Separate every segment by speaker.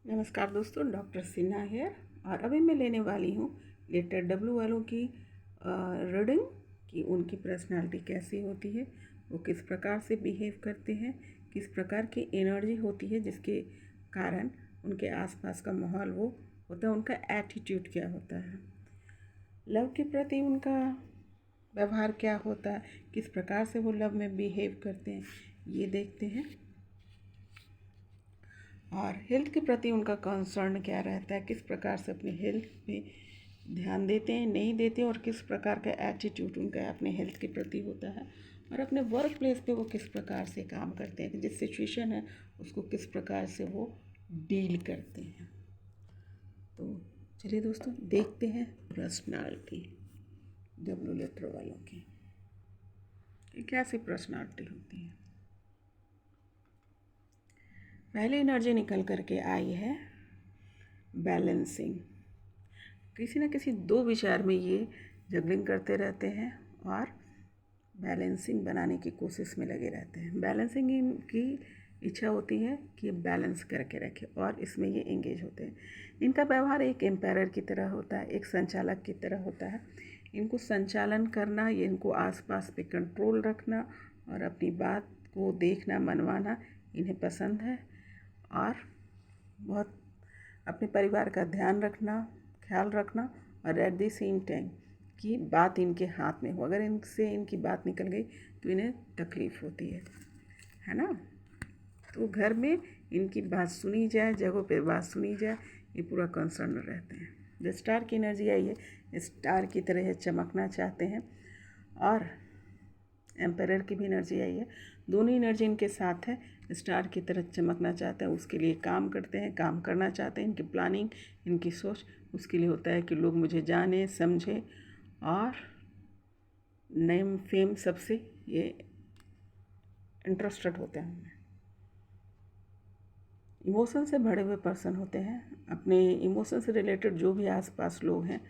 Speaker 1: नमस्कार दोस्तों, doctor Sinha hair. और अभी मैं लेने वाली हूँ लेटर डब्ल्यू वालों की रीडिंग कि उनकी पर्सनालिटी कैसी होती है, वो किस प्रकार से बिहेव करते हैं, किस प्रकार की एनर्जी होती है जिसके कारण उनके आसपास का माहौल वो होता है, उनका एटीट्यूड क्या होता है, लव के प्रति उनका व्यवहार क्या होता है, किस प्रकार से वो लव में बिहेव करते हैं, ये देखते हैं। और हेल्थ के प्रति उनका कंसर्न क्या रहता है, किस प्रकार से अपनी हेल्थ पे ध्यान देते हैं, नहीं देते, और किस प्रकार का एटीट्यूड उनका अपने हेल्थ के प्रति होता है, और अपने वर्क प्लेस पे वो किस प्रकार से काम करते हैं, जिस सिचुएशन है उसको किस प्रकार से वो डील करते हैं। तो चलिए दोस्तों, देखते हैं पर्सनालिटी डब्ल्यू लेटर वालों की कैसी पर्सनालिटी होती है। पहले एनर्जी निकल करके आई है बैलेंसिंग। किसी न किसी दो विचार में ये जगलिंग करते रहते हैं और बैलेंसिंग बनाने की कोशिश में लगे रहते हैं। बैलेंसिंग की इच्छा होती है कि ये बैलेंस करके रखे, और इसमें ये एंगेज होते हैं। इनका व्यवहार एक एम्पायर की तरह होता है, एक संचालक की तरह होता है। इनको संचालन करना, ये इनको आसपास पे कंट्रोल रखना और अपनी बात को देखना, मनवाना इन्हें पसंद है। और बहुत अपने परिवार का ध्यान रखना, ख्याल रखना, और एट द सेम टाइम कि बात इनके हाथ में हो। अगर इनसे इनकी बात निकल गई तो इन्हें तकलीफ़ होती है ना। तो घर में इनकी बात सुनी जाए, जगहों पे बात सुनी जाए, ये पूरा कंसर्न रहते हैं। जो स्टार की एनर्जी आई है, स्टार की तरह चमकना चाहते हैं, और एम्पायर की भी एनर्जी आई है। दोनों एनर्जी इनके साथ है। स्टार की तरह चमकना चाहते हैं, उसके लिए काम करते हैं, काम करना चाहते हैं। इनकी प्लानिंग, इनकी सोच उसके लिए होता है कि लोग मुझे जाने समझे, और नेम फेम सबसे ये इंटरेस्टेड होते हैं। इमोशन से भरे हुए पर्सन होते हैं। अपने इमोशन से रिलेटेड जो भी आसपास लोग हैं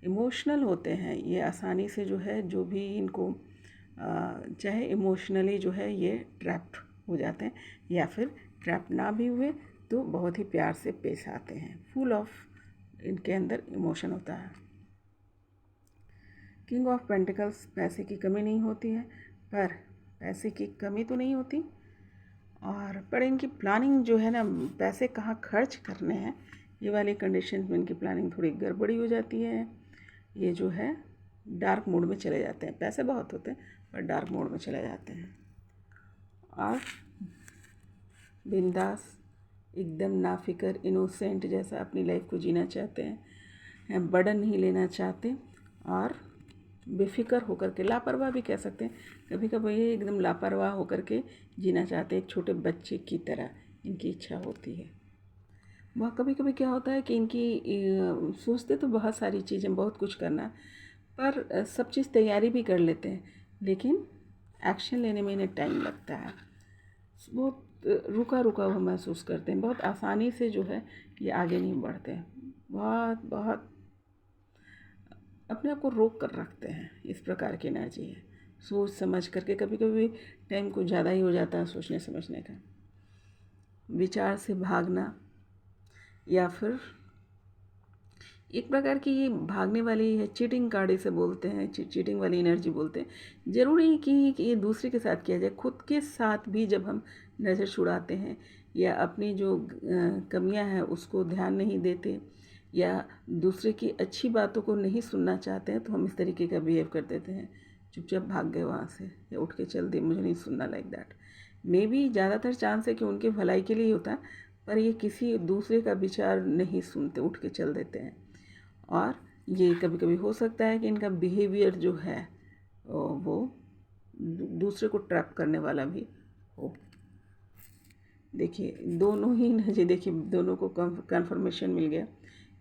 Speaker 1: इमोशनल होते हैं। ये आसानी से जो है, जो भी इनको चाहे इमोशनली जो है ये ट्रैप्ड हो जाते हैं, या फिर ट्रैप ना भी हुए तो बहुत ही प्यार से पेश आते हैं। फुल ऑफ इनके अंदर इमोशन होता है। किंग ऑफ पेंटिकल्स, पैसे की कमी नहीं होती है, पर पैसे की कमी तो नहीं होती, और पर इनकी प्लानिंग जो है ना, पैसे कहाँ खर्च करने हैं ये वाली कंडीशन में इनकी प्लानिंग थोड़ी गड़बड़ी हो जाती है। ये जो है डार्क मोड में चले जाते हैं। पैसे बहुत होते हैं पर डार्क मोड में चले जाते हैं। और बिंदास, एकदम नाफिकर, इनोसेंट जैसा अपनी लाइफ को जीना चाहते हैं, बर्डन नहीं लेना चाहते, और बेफिक्र होकर के, लापरवाह भी कह सकते हैं, कभी कभी ये एकदम लापरवाह होकर के जीना चाहते हैं, एक छोटे बच्चे की तरह इनकी इच्छा होती है। वह कभी कभी क्या होता है कि इनकी सोचते तो बहुत सारी चीज़ें, बहुत कुछ करना, पर सब चीज़ तैयारी भी कर लेते हैं, लेकिन एक्शन लेने में इन्हें टाइम लगता है। बहुत रुका रुका हुआ महसूस करते हैं, बहुत आसानी से जो है ये आगे नहीं बढ़ते हैं, बहुत बहुत अपने आप को रोक कर रखते हैं। इस प्रकार की एनर्जी है। सोच समझ करके, कभी कभी टाइम कुछ ज़्यादा ही हो जाता है सोचने समझने का। विचार से भागना, या फिर एक प्रकार की ये भागने वाली है, चीटिंग कार्ड इसे बोलते हैं, चीटिंग वाली एनर्जी बोलते हैं। ज़रूरी नहीं कि ये दूसरे के साथ किया जाए, खुद के साथ भी जब हम नज़र छुड़ाते हैं, या अपनी जो कमियां हैं उसको ध्यान नहीं देते, या दूसरे की अच्छी बातों को नहीं सुनना चाहते हैं, तो हम इस तरीके का बिहेव कर देते हैं, चुपचाप भाग गए वहाँ से, या उठ के चल दिए, मुझे नहीं सुनना, लाइक दैट। मे बी ज़्यादातर चांस है कि उनके भलाई के लिए ही होता है, पर ये किसी दूसरे का विचार नहीं सुनते, उठ के चल देते हैं। और ये कभी कभी हो सकता है कि इनका बिहेवियर जो है वो दूसरे को ट्रैप करने वाला भी हो। देखिए दोनों ही एनर्जी, देखिए दोनों को कन्फर्मेशन मिल गया।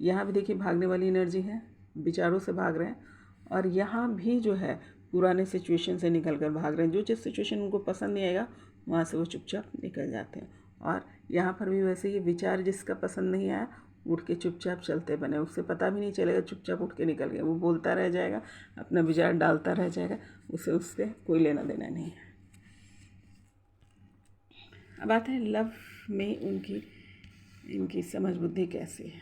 Speaker 1: यहाँ भी देखिए भागने वाली एनर्जी है, विचारों से भाग रहे हैं, और यहाँ भी जो है पुराने सिचुएशन से निकल कर भाग रहे हैं। जो जिस सिचुएशन उनको पसंद नहीं आएगा वहाँ से वो चुपचाप निकल जाते हैं। और यहाँ पर भी वैसे ही विचार जिसका पसंद नहीं आया उठ के चुपचाप चलते बने, उससे पता भी नहीं चलेगा, चुपचाप उठ के निकल गया। वो बोलता रह जाएगा, अपना विचार डालता रह जाएगा, उसे उससे कोई लेना देना नहीं है। अब आते हैं लव में उनकी इनकी समझ बुद्धि कैसी है।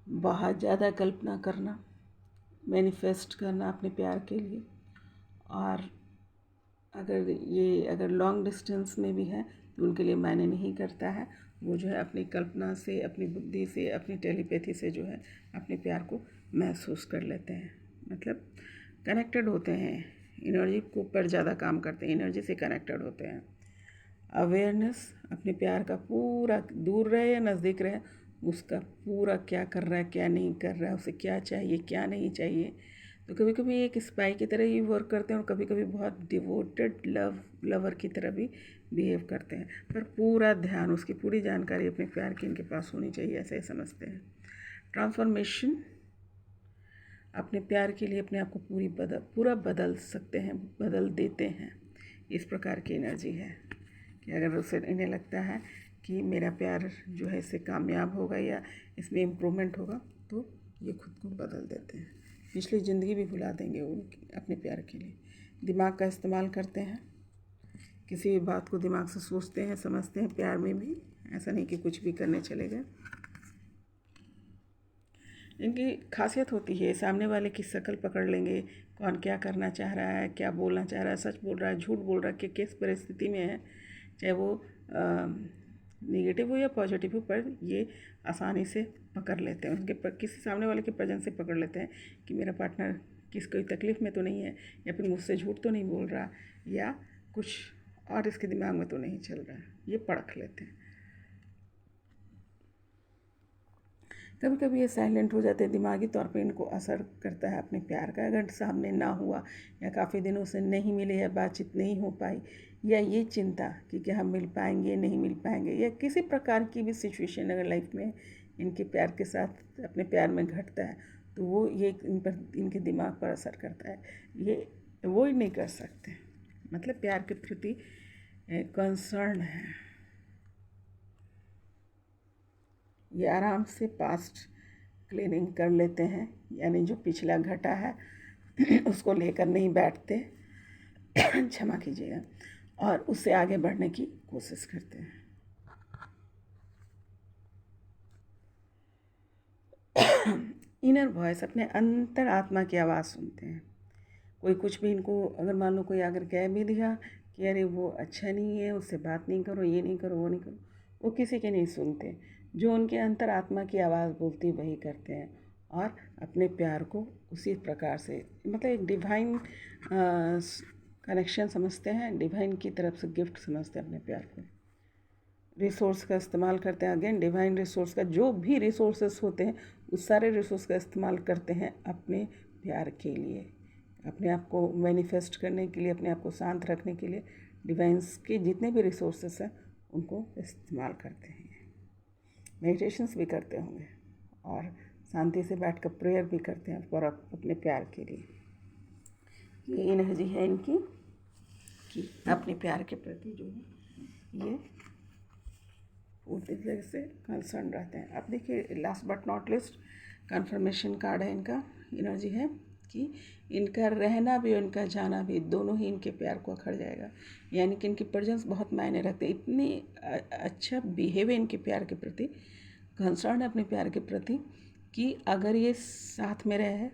Speaker 1: बहुत ज़्यादा कल्पना करना, मैनिफेस्ट करना अपने प्यार के लिए। और अगर लॉन्ग डिस्टेंस में भी है तो उनके लिए मायने नहीं करता है। वो जो है अपनी कल्पना से, अपनी बुद्धि से, अपनी टेलीपैथी से जो है अपने प्यार को महसूस कर लेते हैं। मतलब कनेक्टेड होते हैं, एनर्जी के ऊपर ज़्यादा काम करते हैं, एनर्जी से कनेक्टेड होते हैं। अवेयरनेस, अपने प्यार का पूरा, दूर रहे या नज़दीक रहे, उसका पूरा क्या कर रहा है, क्या नहीं कर रहा है, उसे क्या चाहिए, क्या नहीं चाहिए। तो कभी कभी एक स्पाई की तरह ही वर्क करते हैं और कभी कभी बहुत डिवोटेड लवर की तरह भी बिहेव करते हैं। पर पूरा ध्यान, उसकी पूरी जानकारी अपने प्यार की इनके पास होनी चाहिए, ऐसा ही समझते हैं। ट्रांसफॉर्मेशन, अपने प्यार के लिए अपने आप को पूरा बदल सकते हैं, बदल देते हैं। इस प्रकार की एनर्जी है कि अगर उसे इन्हें लगता है कि मेरा प्यार जो है इससे कामयाब होगा या इसमें इम्प्रूवमेंट होगा, तो ये खुद को बदल देते हैं। पिछली ज़िंदगी भी भुला देंगे वो अपने प्यार के लिए। दिमाग का इस्तेमाल करते हैं, किसी भी बात को दिमाग से सोचते हैं, समझते हैं। प्यार में भी ऐसा नहीं कि कुछ भी करने चले गए। इनकी खासियत होती है, सामने वाले की शक्ल पकड़ लेंगे, कौन क्या करना चाह रहा है, क्या बोलना चाह रहा है, सच बोल रहा है, झूठ बोल रहा है, कि किस परिस्थिति में है, चाहे वो निगेटिव हो या पॉजिटिव हो, पर ये आसानी से पकड़ लेते हैं। किसी सामने वाले के प्रेजेंस से पकड़ लेते हैं कि मेरा पार्टनर कोई तकलीफ़ में तो नहीं है, या फिर मुझसे झूठ तो नहीं बोल रहा, या कुछ और इसके दिमाग में तो नहीं चल रहा है। ये परख लेते हैं। कभी कभी ये साइलेंट हो जाते हैं, दिमागी तौर पे इनको असर करता है अपने प्यार का। अगर सामने ना हुआ या काफ़ी दिनों से नहीं मिले या बातचीत नहीं हो पाई, या ये चिंता कि क्या हम मिल पाएंगे नहीं मिल पाएंगे, या किसी प्रकार की भी सिचुएशन अगर लाइफ में इनके प्यार के साथ अपने प्यार में घटता है, तो वो ये इनके दिमाग पर असर करता है। ये वो ही नहीं कर सकते, मतलब प्यार के प्रति कंसर्न है। ये आराम से पास्ट क्लीनिंग कर लेते हैं, यानी जो पिछला घटा है उसको लेकर नहीं बैठते क्षमा कीजिएगा, और उससे आगे बढ़ने की कोशिश करते हैं। इनर वॉइस, अपने अंतर आत्मा की आवाज़ सुनते हैं। कोई कुछ भी इनको, अगर मान लो कोई अगर कह भी दिया कि अरे वो अच्छा नहीं है, उससे बात नहीं करो, ये नहीं करो, वो नहीं करो, वो किसी के नहीं सुनते। जो उनके अंतर आत्मा की आवाज़ बोलती वही करते हैं, और अपने प्यार को उसी प्रकार से, मतलब एक डिवाइन कनेक्शन समझते हैं, डिवाइन की तरफ से गिफ्ट समझते हैं अपने प्यार को। रिसोर्स का इस्तेमाल करते हैं, अगेन डिवाइन रिसोर्स का, जो भी रिसोर्सेस होते हैं उस सारे रिसोर्स का इस्तेमाल करते हैं अपने प्यार के लिए, अपने आप को मैनिफेस्ट करने के लिए, अपने आप को शांत रखने के लिए। डिवाइंस के जितने भी रिसोर्सेस हैं उनको इस्तेमाल करते हैं। मेडिटेशंस भी करते होंगे और शांति से बैठकर प्रेयर भी करते हैं और अपने प्यार के लिए। ये एनर्जी है इनकी कि अपने प्यार के प्रति जो है ये पूरी तरह से कंसर्न रहते हैं। अब देखिए, last but not least, confirmation card है इनका। एनर्जी है कि इनका रहना भी और इनका जाना भी, दोनों ही इनके प्यार को अखड़ जाएगा। यानी कि इनकी प्रेजेंस बहुत मायने रखते हैं। इतनी अच्छा बिहेव है इनके प्यार के प्रति, कंसर्न है अपने प्यार के प्रति, कि अगर ये साथ में रहे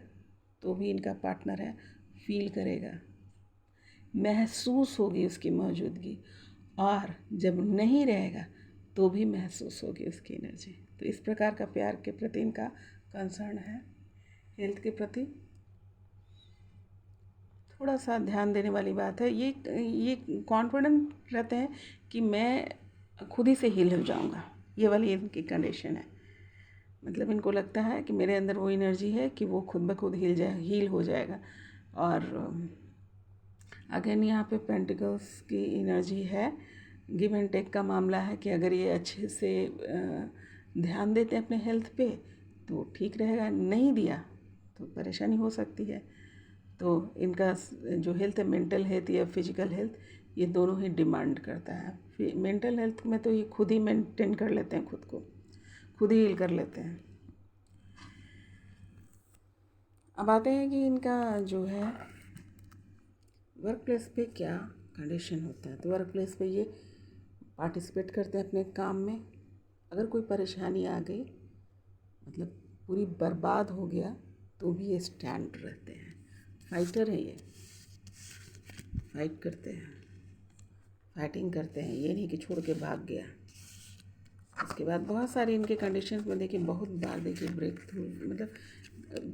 Speaker 1: तो भी इनका पार्टनर है फील करेगा, महसूस होगी उसकी मौजूदगी, और जब नहीं रहेगा तो भी महसूस होगी उसकी एनर्जी। तो इस प्रकार का प्यार के प्रति इनका कंसर्न है। हेल्थ के प्रति थोड़ा सा ध्यान देने वाली बात है। ये कॉन्फिडेंट रहते हैं कि मैं खुद ही से हील हो जाऊंगा, ये वाली इनकी कंडीशन है। मतलब इनको लगता है कि मेरे अंदर वो एनर्जी है कि वो खुद ब खुद हील हो जाएगा। और अगेन यहाँ पे पेंटिकल्स की एनर्जी है, गिव एंड टेक का मामला है कि अगर ये अच्छे से ध्यान देते हैं अपने हेल्थ पे तो ठीक रहेगा, नहीं दिया तो परेशानी हो सकती है। तो इनका जो हेल्थ है, मेंटल हेल्थ या फिजिकल हेल्थ, ये दोनों ही डिमांड करता है। मेंटल हेल्थ में तो ये खुद ही मेंटेन कर लेते हैं, खुद को खुद ही हील कर लेते हैं। अब आते हैं कि इनका जो है वर्क प्लेस पे क्या कंडीशन होता है। तो वर्क प्लेस पे ये पार्टिसिपेट करते हैं अपने काम में। अगर कोई परेशानी आ गई, मतलब पूरी बर्बाद हो गया, तो भी ये स्टैंड रहते हैं। फाइटर है ये, फाइट करते हैं, फाइटिंग करते हैं, ये नहीं कि छोड़ के भाग गया। उसके बाद बहुत सारे इनके कंडीशंस में देखिए, बहुत बार देखिए ब्रेक थ्रू, मतलब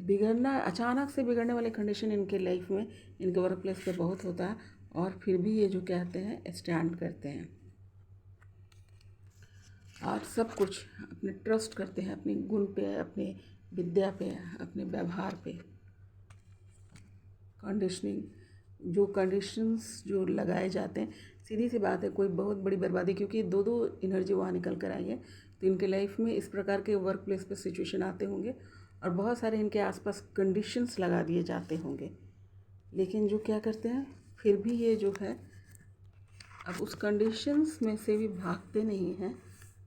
Speaker 1: बिगड़ना, अचानक से बिगड़ने वाले कंडीशन इनके लाइफ में, इनके वर्क प्लेस पे बहुत होता है। और फिर भी ये जो कहते हैं स्टैंड करते हैं और सब कुछ अपने ट्रस्ट करते हैं, अपने गुण पे, अपने विद्या पे, अपने व्यवहार पे। कंडीशनिंग, जो कंडीशंस जो लगाए जाते हैं, सीधी सी बात है, कोई बहुत बड़ी बर्बादी, क्योंकि दो दो एनर्जी वहाँ निकल कर आई है, तो इनके लाइफ में इस प्रकार के वर्क प्लेस पे सिचुएशन आते होंगे और बहुत सारे इनके आसपास कंडीशंस लगा दिए जाते होंगे। लेकिन जो क्या करते हैं, फिर भी ये जो है अब उस कंडीशंस में से भी भागते नहीं हैं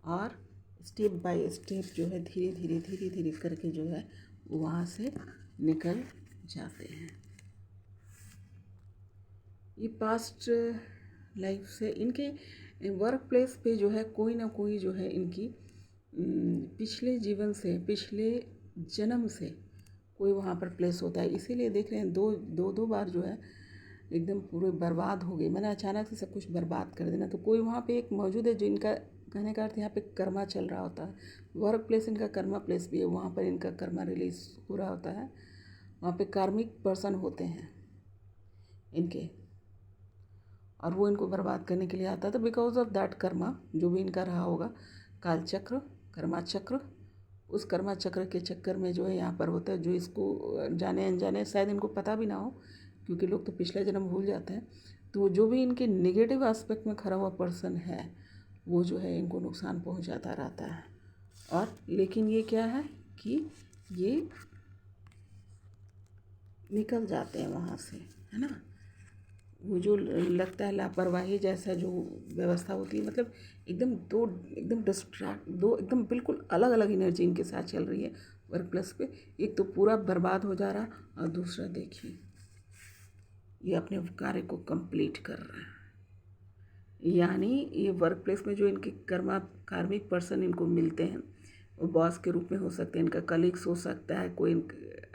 Speaker 1: और स्टेप बाय स्टेप जो है धीरे धीरे धीरे धीरे करके जो है वहाँ से निकल जाते हैं। ये पास्ट लाइफ से इनके वर्क प्लेस पे जो है कोई ना कोई जो है इनकी पिछले जीवन से, पिछले जन्म से कोई वहाँ पर प्लेस होता है। इसीलिए देख रहे हैं दो बार जो है एकदम पूरे बर्बाद हो गए, मैंने अचानक से सब कुछ बर्बाद कर देना। तो कोई वहाँ पे एक मौजूद है जो इनका, कहने का अर्थ यहाँ पे कर्मा चल रहा होता है। वर्क प्लेस इनका कर्मा प्लेस भी है, वहाँ पर इनका कर्मा रिलीज हो रहा होता है। वहाँ पे कार्मिक पर्सन होते हैं इनके, और वो इनको बर्बाद करने के लिए आता है। तो बिकॉज ऑफ दैट कर्मा जो भी इनका रहा होगा, काल चक्र, कर्मा चक्र, उस कर्मा चक्र के चक्कर में जो है यहाँ पर होता है, जो इसको जाने अनजाने शायद इनको पता भी ना हो, क्योंकि लोग तो पिछला जन्म भूल जाते हैं। तो जो भी इनके नेगेटिव एस्पेक्ट में खड़ा हुआ पर्सन है, वो जो है इनको नुकसान पहुँचाता रहता है। और लेकिन ये क्या है कि ये निकल जाते हैं वहाँ से, है ना। वो जो लगता है लापरवाही जैसा जो व्यवस्था होती है, मतलब एकदम डिस्ट्रैक्ट, दो एकदम बिल्कुल अलग अलग एनर्जी इनके साथ चल रही है वर्क प्लेस पे। एक तो पूरा बर्बाद हो जा रहा और दूसरा देखिए ये अपने कार्य को कंप्लीट कर रहा है। यानी ये वर्क प्लेस में जो इनके कार्मिक पर्सन इनको मिलते हैं, वो बॉस के रूप में हो सकते हैं, इनका कलीग्स हो सकता है, कोई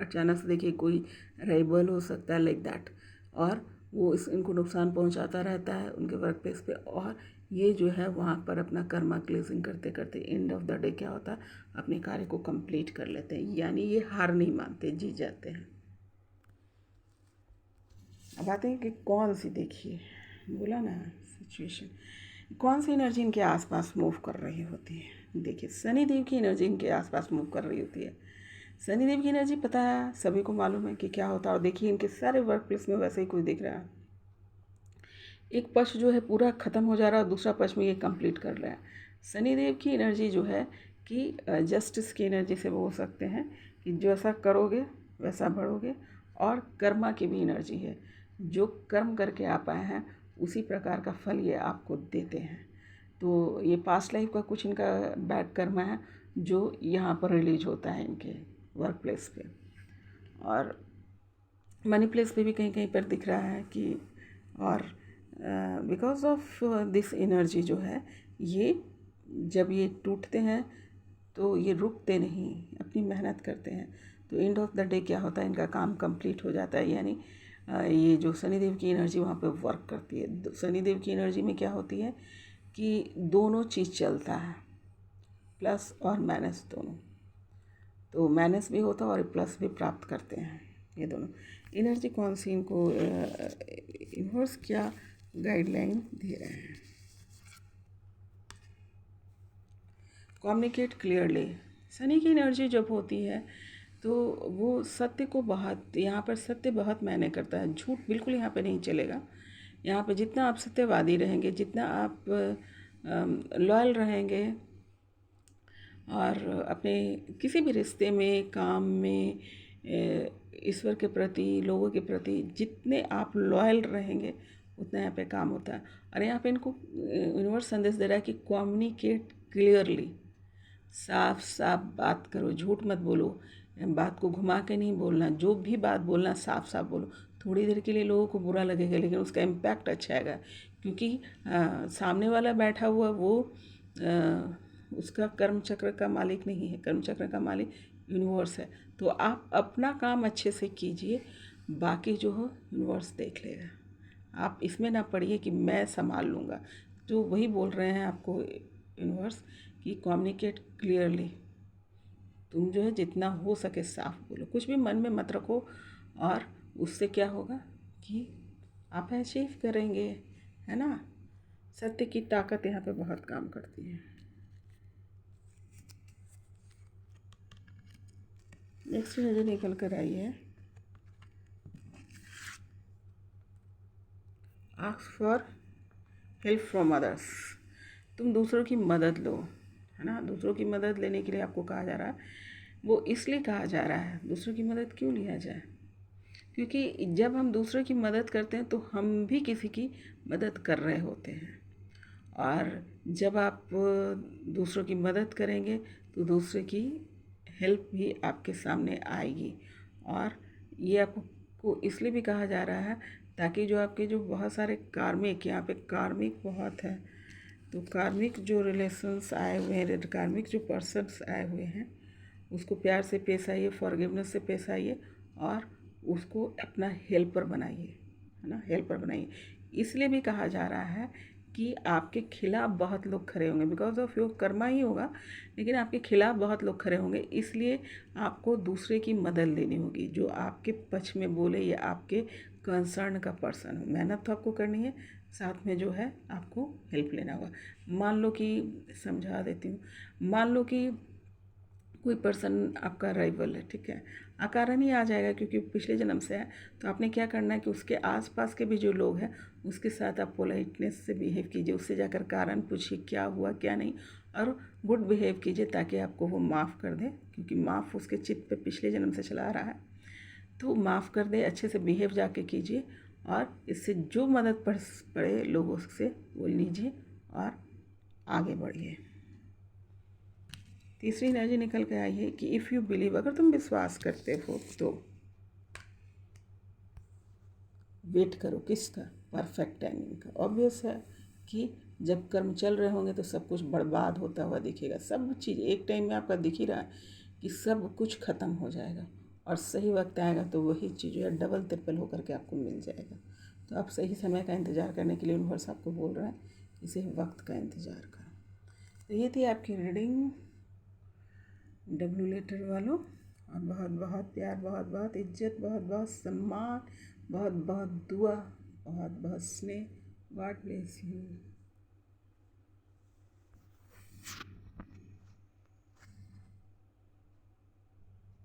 Speaker 1: अचानक से देखिए कोई राइवल हो सकता है, लाइक दैट। और वो इनको नुकसान पहुंचाता रहता है उनके वर्क प्लेस पे। और ये जो है वहाँ पर अपना कर्मा क्लेजिंग करते करते एंड ऑफ द डे क्या होता है, अपने कार्य को कंप्लीट कर लेते हैं। यानी ये हार नहीं मानते, जीत जाते हैं। अब आते हैं कि कौन सी, देखिए बोला ना सिचुएशन, कौन सी एनर्जी इनके आसपास मूव कर रही होती है। देखिए शनिदेव की एनर्जी इनके आसपास मूव कर रही होती है। शनिदेव की एनर्जी पता है, सभी को मालूम है कि क्या होता है। और देखिए इनके सारे वर्क प्लेस में वैसे ही कुछ दिख रहा है। एक पक्ष जो है पूरा ख़त्म हो जा रहा है और दूसरा पक्ष में ये कंप्लीट कर रहा है। शनिदेव की एनर्जी जो है कि जस्टिस की एनर्जी से वो हो सकते हैं कि जैसा करोगे वैसा बढ़ोगे। और कर्मा की भी एनर्जी है, जो कर्म करके आ पाए हैं उसी प्रकार का फल ये आपको देते हैं। तो ये पास्ट लाइफ का कुछ इनका बैड कर्मा है जो यहाँ पर रिलीज होता है इनके वर्क प्लेस पे। और मनी प्लेस पे भी कहीं कहीं पर दिख रहा है कि, और बिकॉज ऑफ दिस एनर्जी जो है, ये जब ये टूटते हैं तो ये रुकते नहीं, अपनी मेहनत करते हैं। तो एंड ऑफ द डे क्या होता है, इनका काम कंप्लीट हो जाता है। यानी ये जो शनिदेव की एनर्जी वहाँ पे वर्क करती है। शनिदेव की एनर्जी में क्या होती है कि दोनों चीज़ चलता है, प्लस और माइनस दोनों। तो माइनस भी होता है और प्लस भी प्राप्त करते हैं ये दोनों। एनर्जी कौन सी इनको यूनिवर्स क्या गाइडलाइन दे रहे हैं। Communicate clearly. शनि की एनर्जी जब होती है तो वो सत्य को बहुत, यहाँ पर सत्य बहुत मायने करता है। झूठ बिल्कुल यहाँ पे नहीं चलेगा। यहाँ पे जितना आप सत्यवादी रहेंगे, जितना आप लॉयल रहेंगे और अपने किसी भी रिश्ते में, काम में, ईश्वर के प्रति, लोगों के प्रति जितने आप लॉयल रहेंगे उतना यहाँ पे काम होता है। और यहाँ पे इनको यूनिवर्स संदेश दे रहा है कि कम्युनिकेट क्लियरली, साफ साफ बात करो, झूठ मत बोलो, बात को घुमा के नहीं बोलना। जो भी बात बोलना साफ साफ बोलो। थोड़ी देर के लिए लोगों को बुरा लगेगा लेकिन उसका इम्पैक्ट अच्छा आएगा, क्योंकि सामने वाला बैठा हुआ वो उसका कर्म चक्र का मालिक नहीं है, कर्म चक्र का मालिक यूनिवर्स है। तो आप अपना काम अच्छे से कीजिए, बाकी जो हो यूनिवर्स देख लेगा। आप इसमें ना पड़िए कि मैं संभाल लूँगा। जो वही बोल रहे हैं आपको यूनिवर्स कि कम्युनिकेट क्लियरली, तुम जो है जितना हो सके साफ बोलो, कुछ भी मन में मत रखो, और उससे क्या होगा कि आप अचीव करेंगे, है ना। सत्य की ताकत यहाँ पे बहुत काम करती है। नेक्स्ट नजर निकल कर आई है, ask for help from others. तुम दूसरों की मदद लो, है ना। दूसरों की मदद लेने के लिए आपको कहा जा रहा है, वो इसलिए कहा जा रहा है दूसरों की मदद क्यों लिया जाए, क्योंकि जब हम दूसरों की मदद करते हैं तो हम भी किसी की मदद कर रहे होते हैं। और जब आप दूसरों की मदद करेंगे तो दूसरे की हेल्प भी आपके सामने आएगी। और ये आपको इसलिए भी कहा जा रहा है ताकि जो आपके जो बहुत सारे कार्मिक, यहाँ पे कार्मिक बहुत है, तो कार्मिक जो रिलेशंस आए हुए हैं, कार्मिक जो पर्सन्स आए हुए हैं, उसको प्यार से पेश आइए, फॉरगिवनेस से पेश आइए, और उसको अपना हेल्पर बनाइए, है ना, हेल्पर बनाइए। इसलिए भी कहा जा रहा है कि आपके खिलाफ बहुत लोग खड़े होंगे, बिकॉज ऑफ योर कर्मा ही होगा, लेकिन आपके खिलाफ बहुत लोग खड़े होंगे। इसलिए आपको दूसरे की मदद लेनी होगी, जो आपके पक्ष में बोले या आपके कंसर्न का पर्सन हो। मेहनत तो आपको करनी है, साथ में जो है आपको हेल्प लेना होगा। मान लो कि, समझा देती हूँ, मान लो कि कोई पर्सन आपका राइवल है, ठीक है, अकारण ही आ जाएगा क्योंकि पिछले जन्म से है। तो आपने क्या करना है कि उसके आसपास के भी जो लोग हैं उसके साथ आप पोलाइटनेस से बिहेव कीजिए, उससे जाकर कारण पूछिए क्या हुआ क्या नहीं, और गुड बिहेव कीजिए ताकि आपको वो माफ़ कर दे, क्योंकि माफ़ उसके चित्त पे पिछले जन्म से चला रहा है। तो माफ़ कर दे, अच्छे से बिहेव जाके कीजिए, और इससे जो मदद पड़े लोगों से वो लीजिए और आगे बढ़िए। तीसरी एनर्जी निकल के आई है कि इफ़ यू बिलीव, अगर तुम विश्वास करते हो तो वेट करो, किसका, परफेक्ट टाइमिंग का। ऑब्वियस है कि जब कर्म चल रहे होंगे तो सब कुछ बर्बाद होता हुआ दिखेगा, सब चीज़ एक टाइम में आपका दिख ही रहा है कि सब कुछ ख़त्म हो जाएगा, और सही वक्त आएगा तो वही चीज़ जो है डबल ट्रिपल होकर के आपको मिल जाएगा। तो आप सही समय का इंतज़ार करने के लिए यूनिवर्स आपको बोल रहा है कि सही वक्त का इंतज़ार करो। तो ये थी आपकी रीडिंग डब्ल्यू लेटर वालों, और बहुत बहुत प्यार, बहुत बहुत इज्जत, बहुत बहुत सम्मान, बहुत बहुत दुआ, बहुत बहुत स्नेह। God bless you.